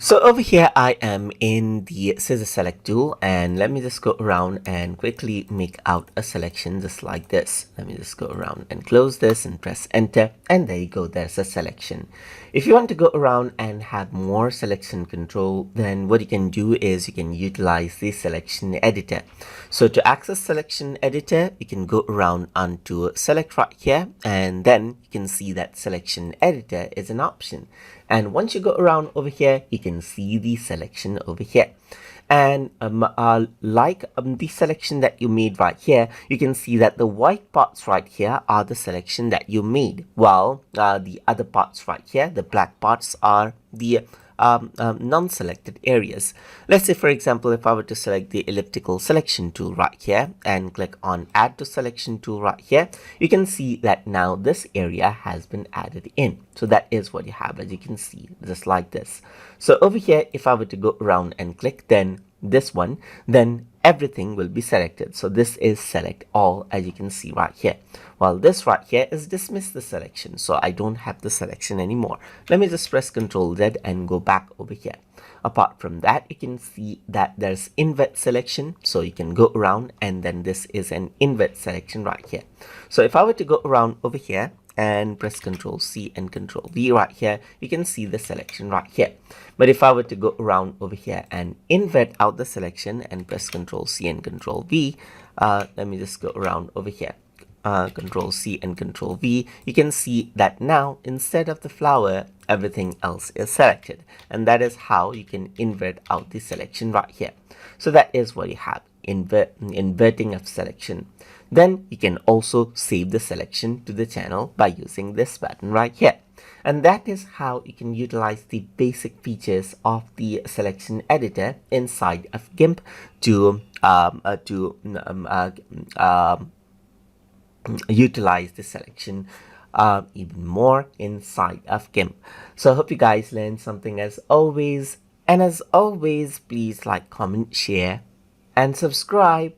So over here I am in the scissor select tool, and let me just go around and quickly make out a selection just like this. Let me just go around and close this and press enter, and there you go, there's a selection. If you want to go around and have more selection control, then what you can do is you can utilize the selection editor. So to access selection editor, you can go around onto select right here, and then you can see that selection editor is an option. And once you go around over here, you can see the selection over here. And the selection that you made right here, you can see that the white parts right here are the selection that you made, while the other parts right here, the black parts, are the non-selected areas. Let's say, for example, if I were to select the elliptical selection tool right here and click on add to selection tool right here, you can see that now this area has been added in. So that is what you have, as you can see, just like this. So over here, if I were to go around and click then this one, then everything will be selected. So this is select all, as you can see right here, while this right here is dismiss the selection. So I don't have the selection anymore. Let me just press Ctrl Z and go back over here. Apart from that, you can see that there's invert selection, so you can go around, and then this is an invert selection right here. So if I were to go around over here and press Ctrl C and Ctrl V right here, you can see the selection right here. But if I were to go around over here and invert out the selection and press Ctrl C and Ctrl V, let me just go around over here. Ctrl C and Ctrl V, you can see that now instead of the flower, everything else is selected, and that is how you can invert out the selection right here. So that is what you have, inverting of selection. Then you can also save the selection to the channel by using this button right here. And that is how you can utilize the basic features of the selection editor inside of GIMP to utilize the selection even more inside of GIMP. So I hope you guys learned something as always, and as always, please like, comment, share, and subscribe.